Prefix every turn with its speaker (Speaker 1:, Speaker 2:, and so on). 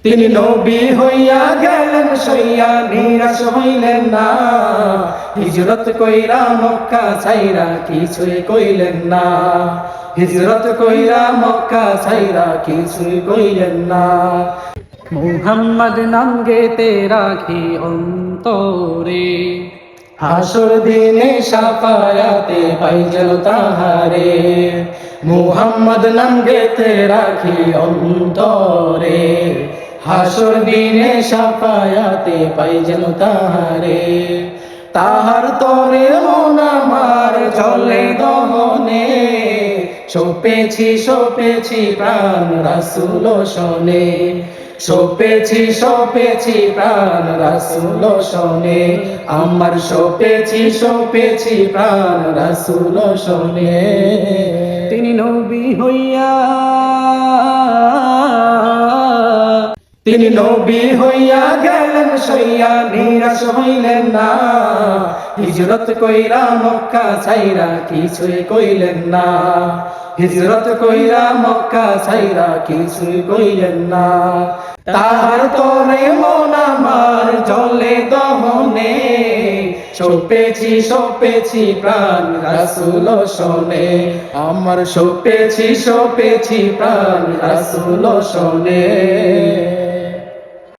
Speaker 1: তিনি নবী হইয়া গেলেন সইয়া নিরাশ হইলেন না, হিজরত কইরা মক্কা ছাইরা কিছুই কইলেন না, হিজরত কইরা মক্কা ছাইরা কিছুই কইলেন না। মুহাম্মদ নাম গেতে রাখি অন্তরে, হাসর দিনে শাফায়াতে পাই যেন তাহারে। মুহাম্মদ নাম গেতে রাখি অন্তরে, হাসর দিনে শাফায়াতে পাই যেন তাহারে। তাহার তরে মন আমার চলে দহনে, সপেছি সপেছি প্রাণ রাসূল শোনে, সপেছি সপেছি প্রাণ রাসূল শোনে, আমার সপেছি সপেছি প্রাণ রাসূল শোনে। তিনি নবী হইয়া, তিনি নবী হইয়া গেলেন সইয়া নিরাশ হইলেন না, হিজরত কইরা মক্কা ছাইরা কিছুই কইলেন না, হিজরত কইরা মক্কা ছাইরা কিছুই কইলেন না। তাহার তরে মন আমার চলে দহনে, সপেছি সপেছি প্রাণ রাসূল শোনে, আমার সপেছি সপেছি প্রাণ রাসূল শোনে।